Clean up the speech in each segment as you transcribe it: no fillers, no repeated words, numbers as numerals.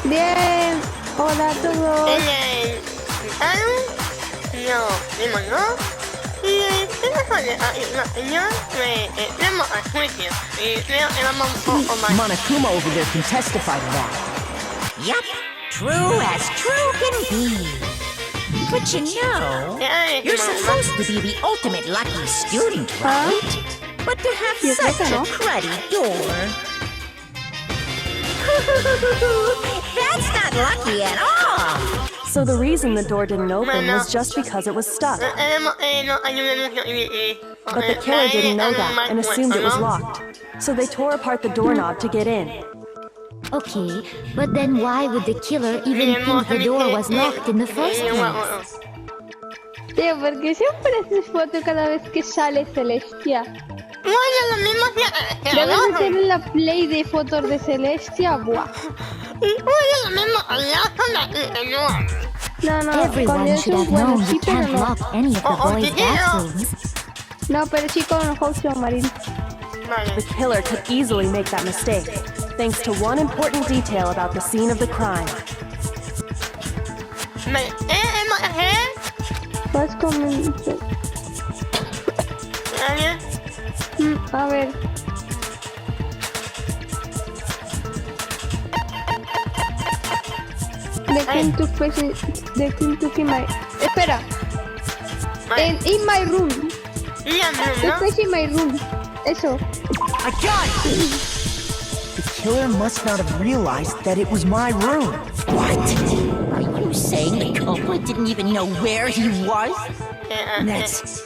Bien, hola a todos. Monokuma over there can testify to that. Yup, true as true can be. But you know, you're supposed to be the ultimate lucky student, right? But to have such a cruddy door. That's not lucky at all. So the reason the door didn't open was just because it was stuck. But the killer didn't know that and assumed it was locked. So they tore apart the doorknob to get in. Okay, but then why would the killer even think the door was locked in the first place? Tío, ¿por qué siempre haces foto cada vez que sale Celestia? Debes hacer la play de fotos de Celestia, buah. No, Everyone should have known you can't lock any of the boys' bathrooms. No, pero sí con los juicios marinos. The killer could easily make that mistake, thanks to one important detail about the scene of the crime. Vas con... a ver. Espera. In my room. In my room. Eso. I got it! The killer must not have realized that it was my room. What? Are you saying the culprit didn't even know where he was? That's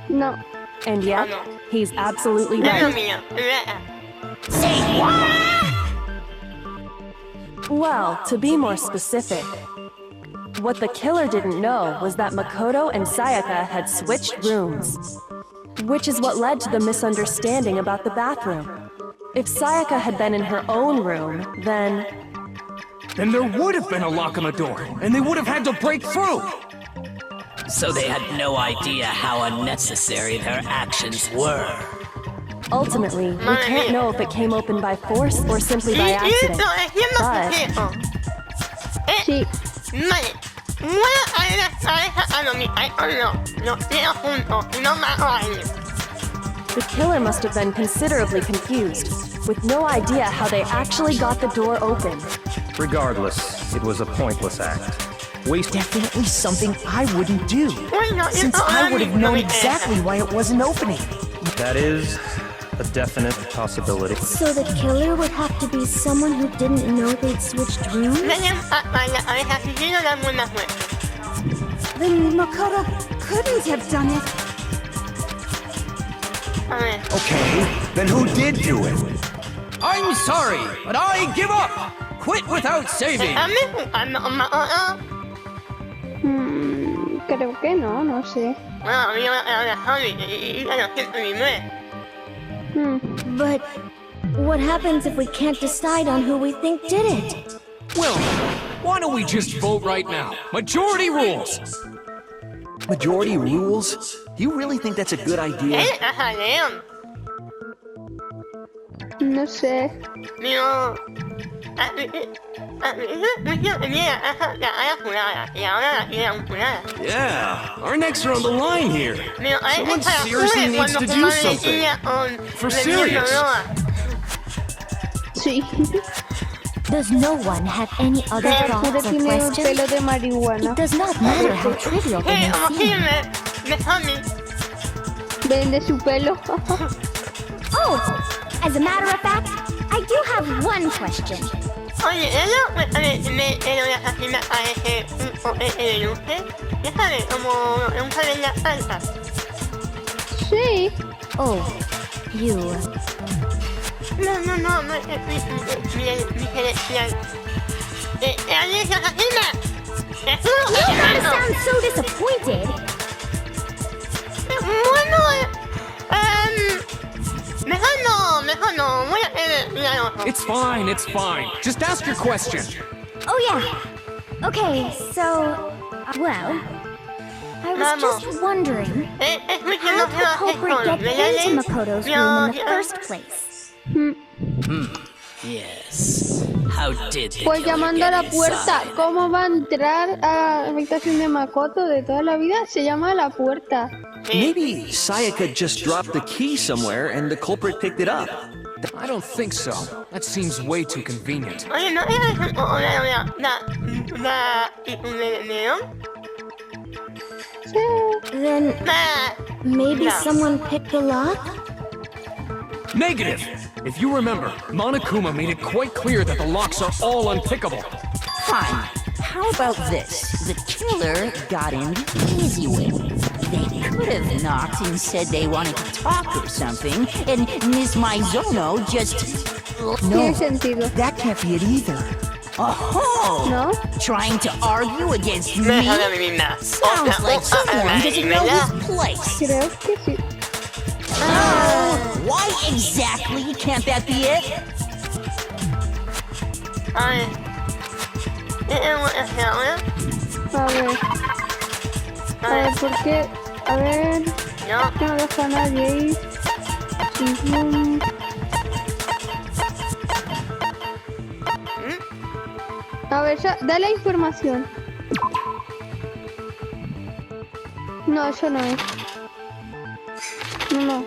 No. And yet, he's absolutely right. Say what? Well, to be more specific, what the killer didn't know was that Makoto and Sayaka had switched rooms, which is what led to the misunderstanding about the bathroom. If Sayaka had been in her own room, then there would have been a lock on the door, and they would have had to break through! So they had no idea how unnecessary their actions were. Ultimately, we can't know if it came open by force or simply by accident. But the killer must have been considerably confused, with no idea how they actually got the door open. Regardless, it was a pointless act. definitely something I wouldn't do, since I would have known exactly why it wasn't opening. That is a definite possibility. So the killer would have to be someone who didn't know they'd switched rooms? Then Makoto couldn't have done it. Okay, then who did do it? I'm sorry, but I give up! Quit without saving! Creo que no, no sé. But what happens if we can't decide on who we think did it? Well, why don't we just vote right now? Majority rules! Majority rules? Do you really think that's a good idea? No sé. Yeah, our necks are on the line here. Someone seriously needs to do something. For serious. Sí. Does no one have any other thoughts or Tiene un questions? pelo de marihuana. It does not matter how trivial they may seem. Vende su pelo. Oh, as a matter of fact, I do have one question. Sí. Oh, you. You guys sound so disappointed. It's fine, it's fine. Just ask your question. Oh yeah. Okay, so, well, I was just wondering, how did the culprit get into Makoto's room in the first place? Yes. How did the Pues killer llamando a get la puerta. inside? ¿Cómo va a entrar a la habitación de Makoto de toda la vida? Se llama a la puerta. Maybe Sayaka just dropped the key somewhere and the culprit picked it up. I don't think so. That seems way too convenient. Then maybe someone picked the lock? Negative! If you remember, Monokuma made it quite clear that the locks are all unpickable. Fine. How about this? The killer got in the easy way. They could have knocked and said they wanted to talk or something, and Miss Marizono just... Tiene sentido. That can't be it either. Oh! ¿No? Trying to argue against me? Sounds like someone doesn't know his place. Creo que sí. Why exactly can't that be it? A ver, ¿por qué? A ver... No deja a nadie ahí. A ver, ya, da la información. No, eso no es. No.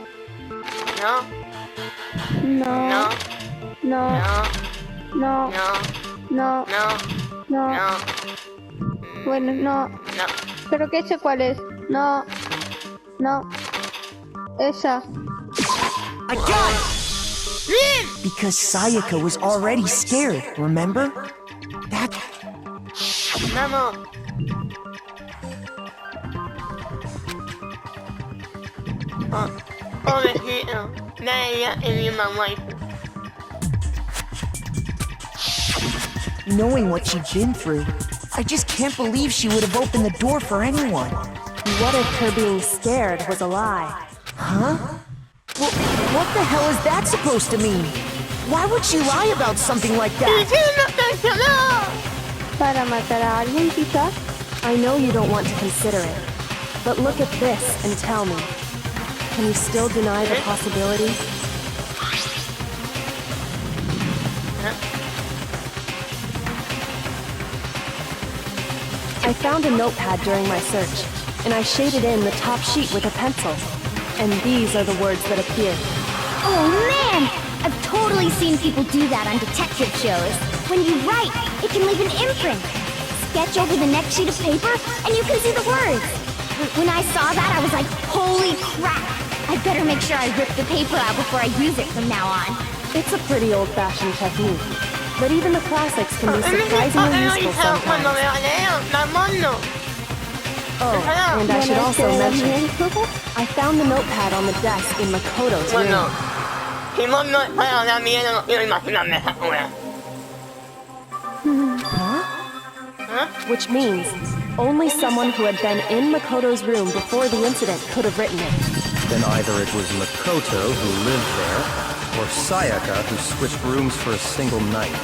Bueno, no. Pero que sé cuál es. No. Esa. I got it! Because Sayaka was already scared, remember? That... Knowing what she'd been through, I just can't believe she would have opened the door for anyone. What if her being scared was a lie? Huh? Well, what the hell is that supposed to mean? Why would she lie about something like that? Para matar a alguien, quizás. I know you don't want to consider it, but look at this and tell me. Can you still deny the possibility? I found a notepad during my search, and I shaded in the top sheet with a pencil. And these are the words that appeared. Oh man! I've totally seen people do that on detective shows. When you write, it can leave an imprint. Sketch over the next sheet of paper, and you can see the words. When I saw that, I was like, holy crap! I better make sure I rip the paper out before I use it from now on. It's a pretty old-fashioned technique, but even the classics can be surprisingly useful sometimes. Oh, and I should also mention, I found the notepad on the desk in Makoto's room. Which means, only someone who had been in Makoto's room before the incident could have written it. Then either it was Makoto who lived there, or Sayaka who switched rooms for a single night.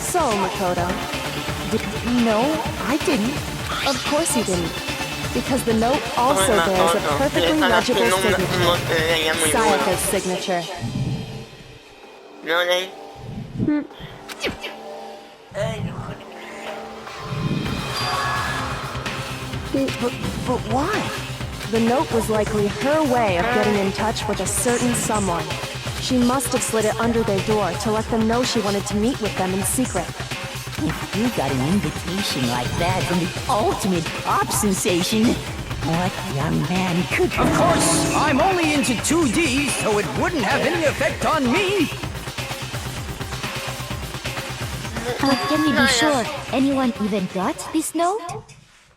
So, Makoto, did you know? I didn't. Of course you didn't. Because the note also bears a perfectly legible signature. Sayaka's signature. But why? The note was likely her way of getting in touch with a certain someone. She must have slid it under their door to let them know she wanted to meet with them in secret. If you got an invitation like that from the ultimate pop sensation, what young man could... Of course, I'm only into 2D, so it wouldn't have any effect on me. But can we be sure anyone even got this note?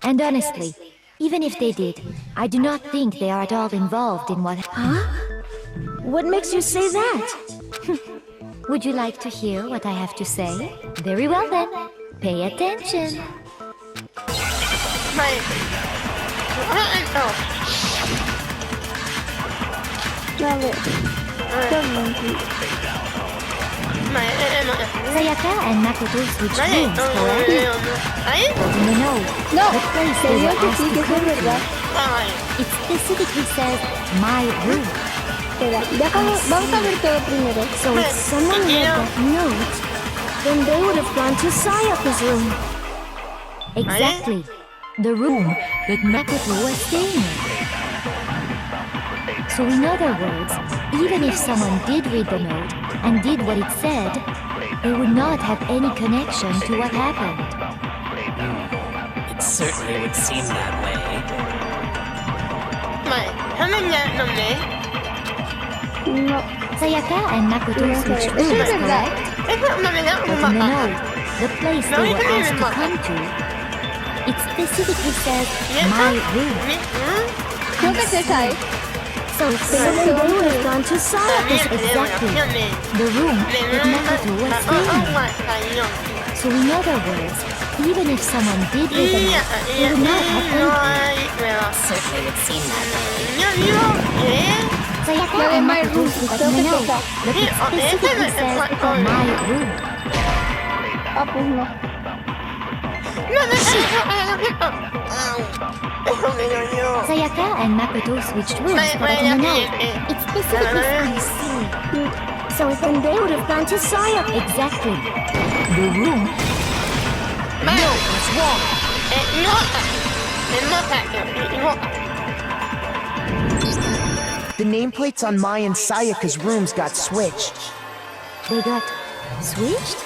And honestly, even if they did, I do not think they are at all involved in what... Huh? What makes you say that? Would you like to hear what I have to say? Very well then. Pay attention. Sayaka and Makoto switched rooms, correct? No. No, sería que sí, que eso es verdad. It specifically says my room. Espera, vamos a ver todo primero. So if someone read that note, then they would have gone to Sayaka's room. Exactly. The room that Makoto was staying in. So in other words, even if someone did read the note and did what it said, they would not have any connection to what happened. It certainly would seem that way. No. Sayaka and Makoto switched rooms, correct? But in the note, the place they were asked to come to, it specifically says my room. Creo que es esa, ¿eh? So they would have gone to Sayaka's. Exactly. The room that Makoto was staying in. So in other words, even if someone did read the note, they would not have anything. Certainly would seem that way. Sayaka and Makoto switched the note, but it specifically says my room. Ah, pues no. Sayaka and Makoto switched rooms, but in the note, it specifically says So then they would have gone to Sayaka. exactly. The room. No, what's wrong? The nameplates on Mai and Sayaka's rooms got switched. They got switched?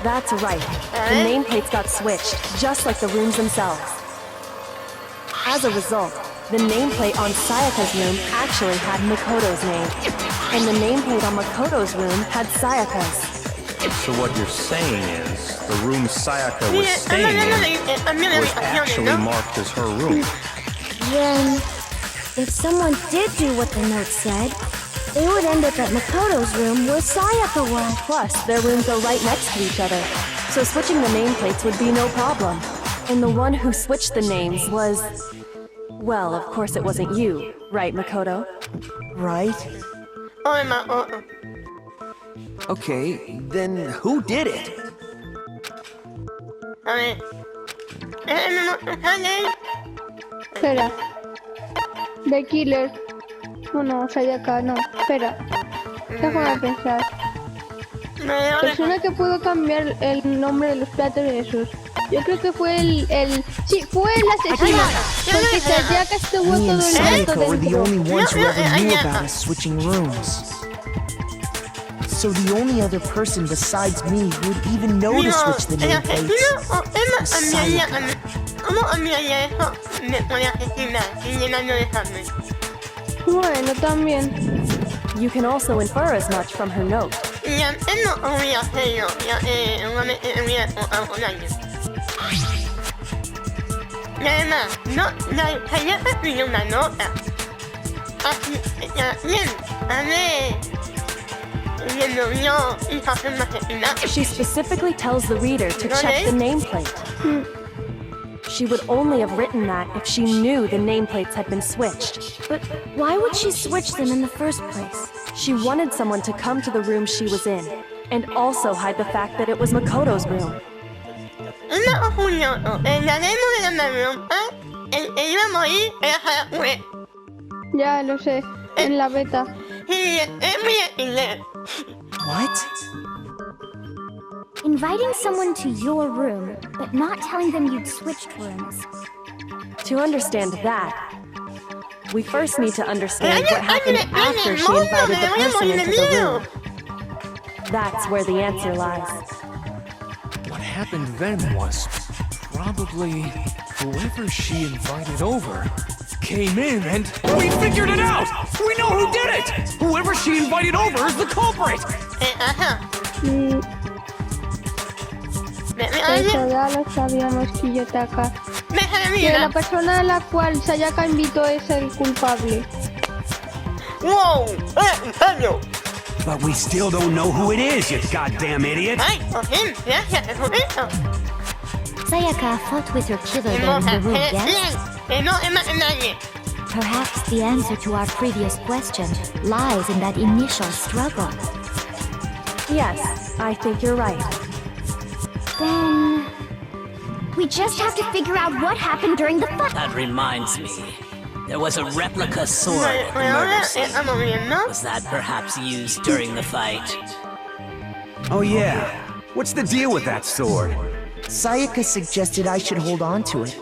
That's right. The nameplates got switched, just like the rooms themselves. As a result, the nameplate on Sayaka's room actually had Makoto's name, and the nameplate on Makoto's room had Sayaka's. So what you're saying is, the room Sayaka was staying in was actually marked as her room. Then, if someone did do what the note said, they would end up at Makoto's room where Sayaka was. Plus, their rooms are right next to each other, so switching the nameplates would be no problem. And the one who switched the names was... Well, of course it wasn't you, right, Makoto? Right? Okay, then who did it? Espera. The Killer. Oh, no, Sayaka, no. Espera. Déjame pensar. Persona que pudo cambiar el nombre de los platos de Jesús. Yo creo que fue sí, fue el asesino. Porque Sayaka estuvo Me and todo el rato Sayaka were the dentro. only ones who ever knew about us switching rooms. So the only other person besides me who would even know to switch the nameplates was Sayaka. Bueno, también. You can also infer as much from her note. She specifically tells the reader to check the nameplate. She would only have written that if she knew the nameplates had been switched. But why would she switch them in the first place? She wanted someone to come to the room she was in, and also hide the fact that it was Makoto's room. Ya lo sé. En la beta. What? Inviting someone to your room, but not telling them you'd switched rooms. To understand that, we first need to understand what happened after she invited the person into the room. That's where the answer lies. What happened then was probably whoever she invited over came in and we figured it out! We know who did it! Whoever she invited over is the culprit! Eso ya lo sabíamos, Kiyotaka. Que la persona a la cual Sayaka invitó es el culpable. But we still don't know who it is, you goddamn idiot! Sayaka fought with her killer there in the room, yes? Perhaps the answer to our previous question lies in that initial struggle. Yes, I think you're right. Then... We just have to figure out what happened during the fight. That reminds me. There was a replica sword at the murder scene. Was that perhaps used during the fight? Oh yeah. What's the deal with that sword? Sayaka suggested I should hold on to it.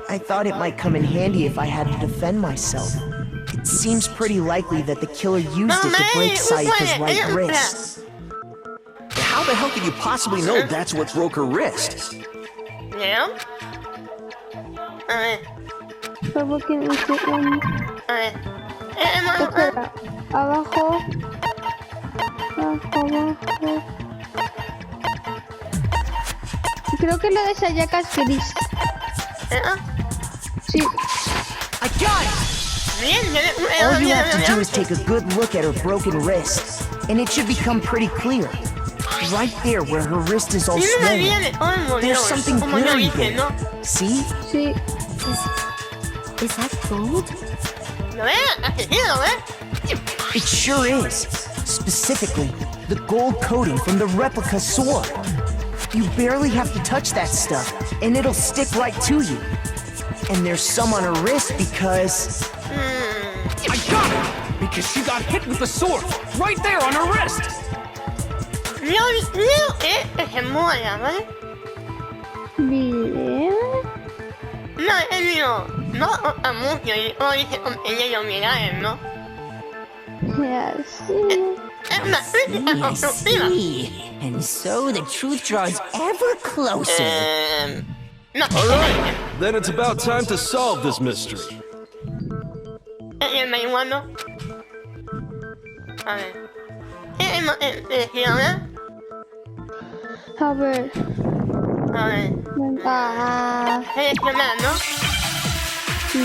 I thought it might come in handy if I had to defend myself. It seems pretty likely that the killer used it to break Sayaka's right wrist. How the hell could you possibly know that's what broke her wrist? Espera, abajo. Creo que lo de Sayaka es gris. Sí. I got it! All you have to do is take a good look at her broken wrist, and it should become pretty clear. Right there where her wrist is all swollen. There's something blurry there. See? Sí. Is that gold? It sure is. Specifically, the gold coating from the replica sword. You barely have to touch that stuff, and it'll stick right to you. And there's some on her wrist because... I got it! Because she got hit with the sword, right there on her wrist! Bien. Ya, sí. I see. And so the truth draws ever closer. Alright, then it's about time to solve this mystery. A ver. Ah. Sí.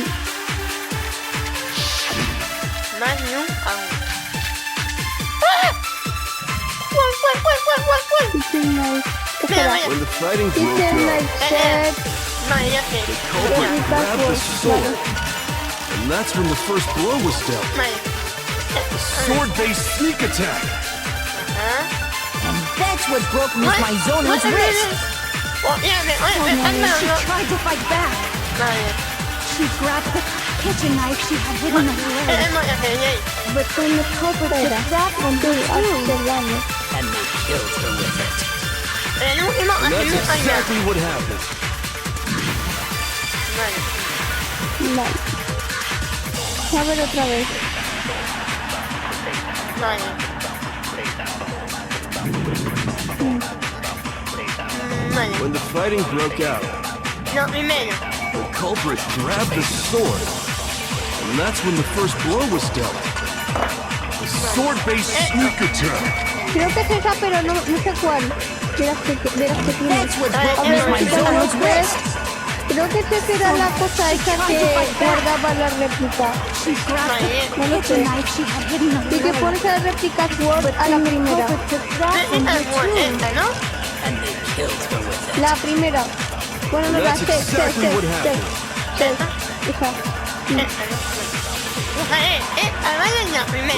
When the fighting broke out, the culprit grabbed the sword, and that's when the first blow was dealt. A sword-based sneak attack. And that's what broke Miss Marizono's wrist. She tried to fight back. She grabbed the kitchen knife she had hidden in her leg. But then the culprit took that one too. And they killed her with it. And that's exactly what happened. Vale. A ver otra vez. When the fighting broke out, the culprit grabbed the sword, and that's when the first blow was dealt. A sword-based sneak attack. Creo que es esa, pero no sé cuál. De las que tienes. Creo que esa era la cosa esa que guardaba la réplica. No lo sé. Y que pones la réplica Sword a la primera. La primera. Bueno, no la esa.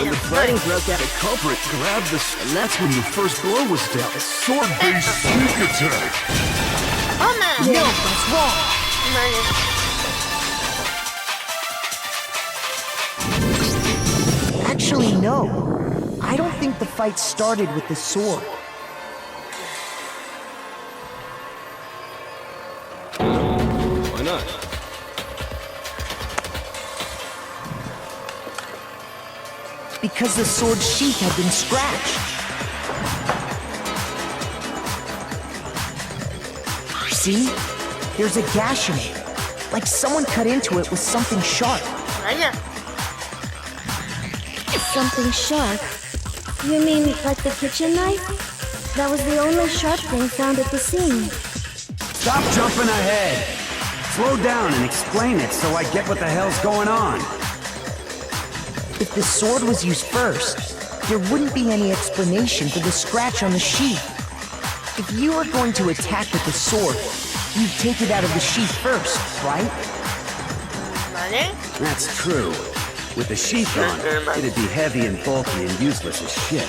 When the fighting broke out, the culprit grabbed the sword, and that's when the first blow was dealt. A sword-based sneak attack. No, that's wrong. Actually, no. I don't think the fight started with the sword. Why not? Because the sword's sheath had been scratched. See? There's a gash in it. Like someone cut into it with something sharp. Something sharp? You mean like the kitchen knife? That was the only sharp thing found at the scene. Stop jumping ahead. Slow down and explain it so I get what the hell's going on. If the sword was used first, there wouldn't be any explanation for the scratch on the sheath. If you were going to attack with the sword, you'd take it out of the sheath first, right? That's true. With the sheath on, it'd be heavy and bulky and useless as shit.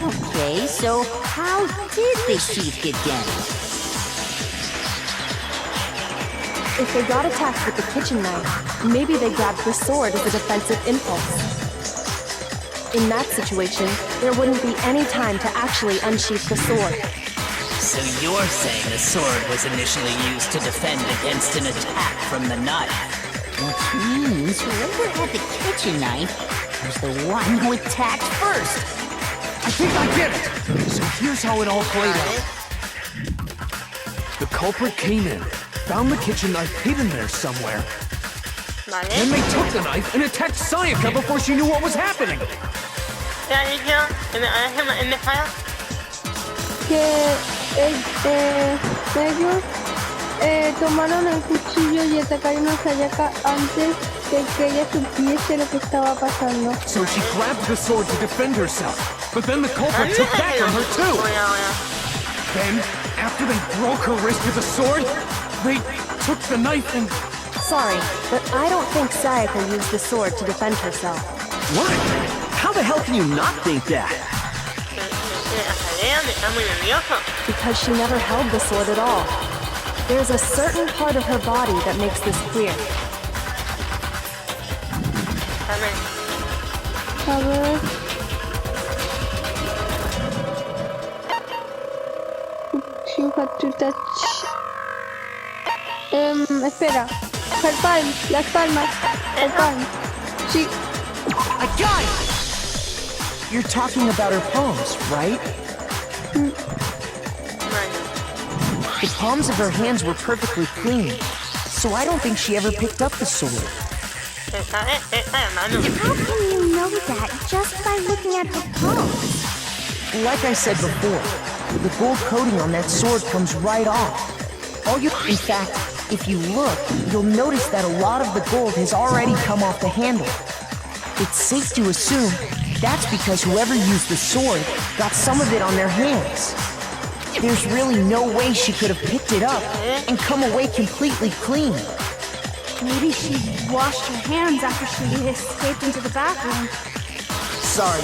Okay, so how did the sheath get damaged? If they got attacked with the kitchen knife, maybe they grabbed the sword as a defensive impulse. In that situation, there wouldn't be any time to actually unsheath the sword. So you're saying the sword was initially used to defend against an attack from the knife? Which means whoever had the kitchen knife was the one who attacked first. I think I get it! So here's how it all played out. The culprit came in, found the kitchen knife hidden there somewhere. Then they took the knife and attacked Sayaka before she knew what was happening. Que ellos tomaron el cuchillo y atacaron a Sayaka antes de que ella supiese lo que estaba pasando. So she grabbed the sword to defend herself, but then the culprit took that from her too. Then, after they broke her wrist with the sword, they took the knife and... Sorry, but I don't think Sayaka used the sword to defend herself. What? How the hell can you not think that? Because she never held the sword at all. There's a certain part of her body that makes this clear. A ver. You have to touch. Espera. Her palm. Las palmas. Her palm. Sí. I got it! You're talking about her palms, right? The palms of her hands were perfectly clean, so I don't think she ever picked up the sword. How can you know that just by looking at her palms? Like I said before, the gold coating on that sword comes right off. In fact, if you look, you'll notice that a lot of the gold has already come off the handle. It's safe to assume that's because whoever used the sword got some of it on their hands. There's really no way she could have picked it up and come away completely clean. Maybe she washed her hands after she escaped into the bathroom. Sorry,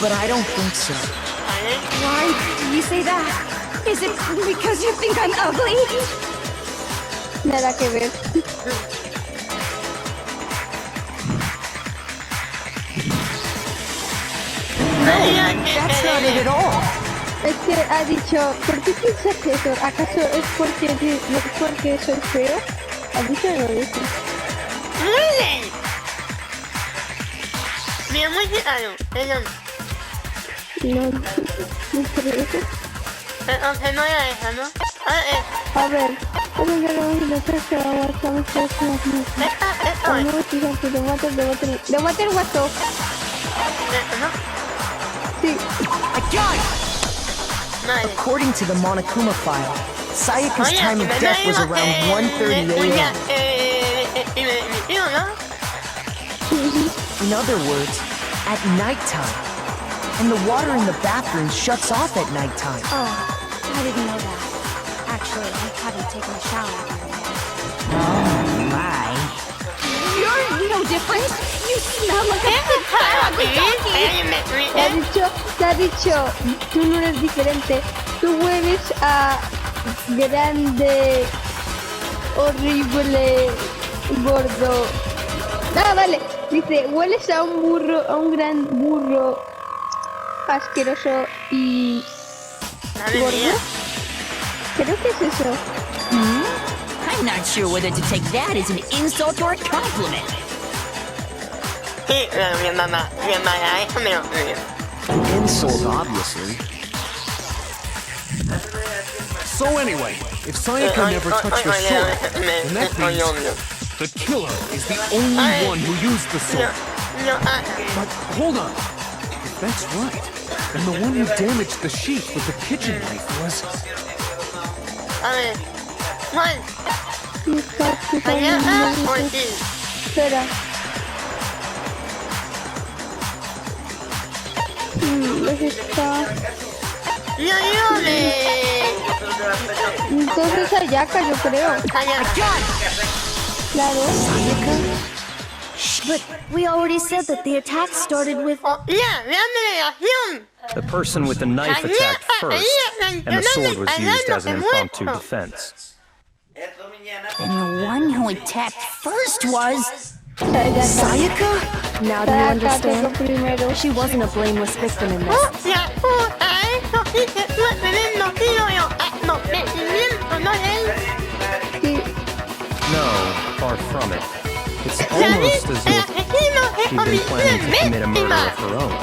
but I don't think so. Why do you say that? Is it because you think I'm ugly? Nada que ver. That's not it at all. Es que ha dicho, ¿por qué piensas eso? ¿Acaso es porque soy feo? ¿Ha dicho o no dicho? Muy bien. Bien, muy claro. Perdón. No creo eso. Aunque no era esa, ¿no? A ver, ¿cómo que lo voy a hacer? Que vamos a hacer las mismas. The water was off. Sí. I got it! According to the Monokuma file, Sayaka's time of death was around 1:30 a.m. In other words, at nighttime. And the water in the bathroom shuts off at nighttime. Oh, I didn't know that. Actually, I haven't taken a shower yet. Oh my. You're no different. You smell like a big ugly donkey. Te ha dicho, tú no eres diferente. Tú hueles a grande, horrible, gordo. Ah, vale. Dice, hueles a un burro, a un gran burro asqueroso y gordo. Creo que es eso. I'm not sure whether to take that as an insult or a compliment. An insult, obviously. So anyway, if Sayaka never touched the sword, then that means the killer is the only one who used the sword. But hold on. If that's right, then the one who damaged the sheath with the kitchen knife was... Espera. Está... Entonces Sayaka, yo creo. Claro. But we already said that the attack started with... The person with the knife attacked first, and the sword was used as an impromptu defense. Then one who attacked first was... Sayaka? Now do you understand? She wasn't a blameless victim in this. No, far from it. It's almost as if she'd been planning to commit a murder of her own.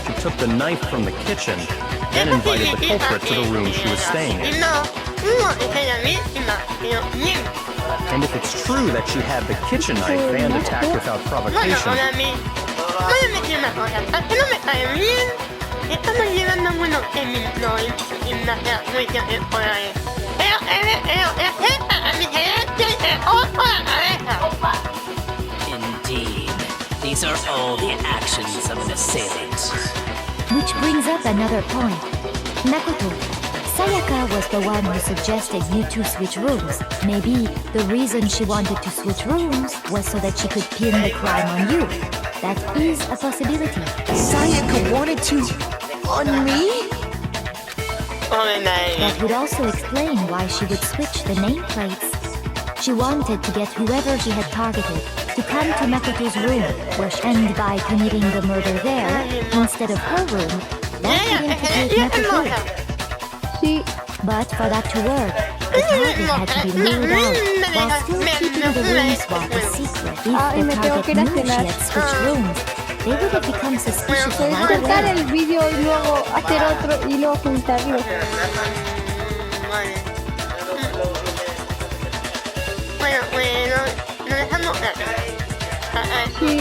She took the knife from the kitchen, then invited the culprit to the room she was staying in. And if it's true that she had the kitchen knife and attacked without provocation... Indeed. These are all the actions of an assailant. Which brings up another point. Makoto, Sayaka was the one who suggested you two switch rooms. Maybe the reason she wanted to switch rooms was so that she could pin the crime on you. That is a possibility. Sayaka wanted to... on me? That would also explain why she would switch the nameplates. She wanted to get whoever she had targeted to come to Makoto's room, and by committing the murder there, instead of her room, that would implicate Makoto. But for that to work, the target had to be lured out, while still keeping the room swap a secret. If the target knew she had switched rooms, they would have become suspicious Puedes right cortar away. el vídeo y luego hacer otro y luego juntarlo. Bueno, lo dejamos. Sí.